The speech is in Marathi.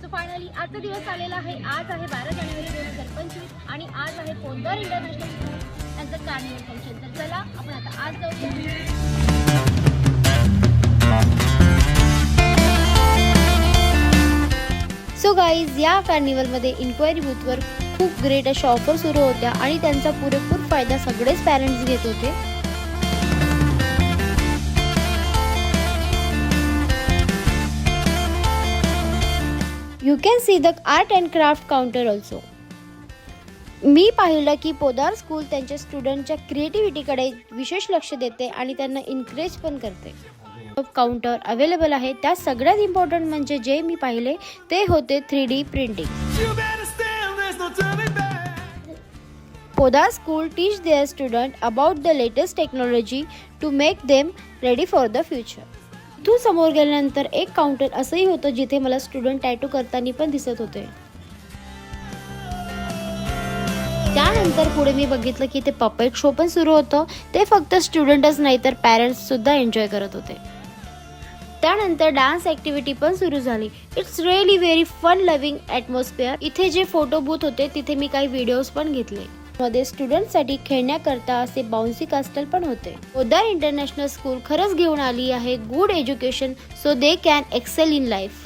सो फायनली आजचा दिवस आलेला आहे. आज आहे 12 जानेवारी 2025 आणि आज आहे पोद्दार इंटरनॅशनल स्कूल यांचं कार्निवल फंक्शन. तर चला आपण आता आज जाऊया. सो गाईज, या कार्निवलमध्ये इन्क्वायरी बूथवर खूप ग्रेट अशा ऑफर सुरू होत्या आणि त्यांचा पुरेपूर फायदा सगळेच पॅरेंट्स घेत होते. You can see the art and craft counter also. मी पाहिलं की पोद्दार स्कूल त्यांच्या स्टुडंटच्या क्रिएटिव्हिटीकडे विशेष लक्ष देते आणि त्यांना इन्करेज पण करते. काउंटर अवेलेबल आहे. त्यात सगळ्यात इम्पॉर्टंट म्हणजे जे मी पाहिले ते होते 3D printing. Poddar school teach their student about the latest technology to make them ready for the future. इथून समोर गेल्यानंतर एक काउंटर असंही होतं जिथे मला स्टुडंट टॅटू करताना पण दिसत होते. त्यानंतर पुढे मी बघितलं की ते पपेट शो पण सुरू होतं. ते फक्त स्टुडंटच नाही तर पॅरेंट्स सुद्धा एन्जॉय करत होते. त्यानंतर डान्स ॲक्टिव्हिटी पण सुरू झाली. It's really very fun loving atmosphere. इथे जे फोटो बूथ होते तिथे मी काही व्हिडिओज पण घेतले. मध्ये स्टुडंटसाठी खेळण्याकरता असे बाउन्सी कास्टल पण होते. पोद्दार इंटरनॅशनल स्कूल खरंच घेऊन आली आहे good education so they can excel in life.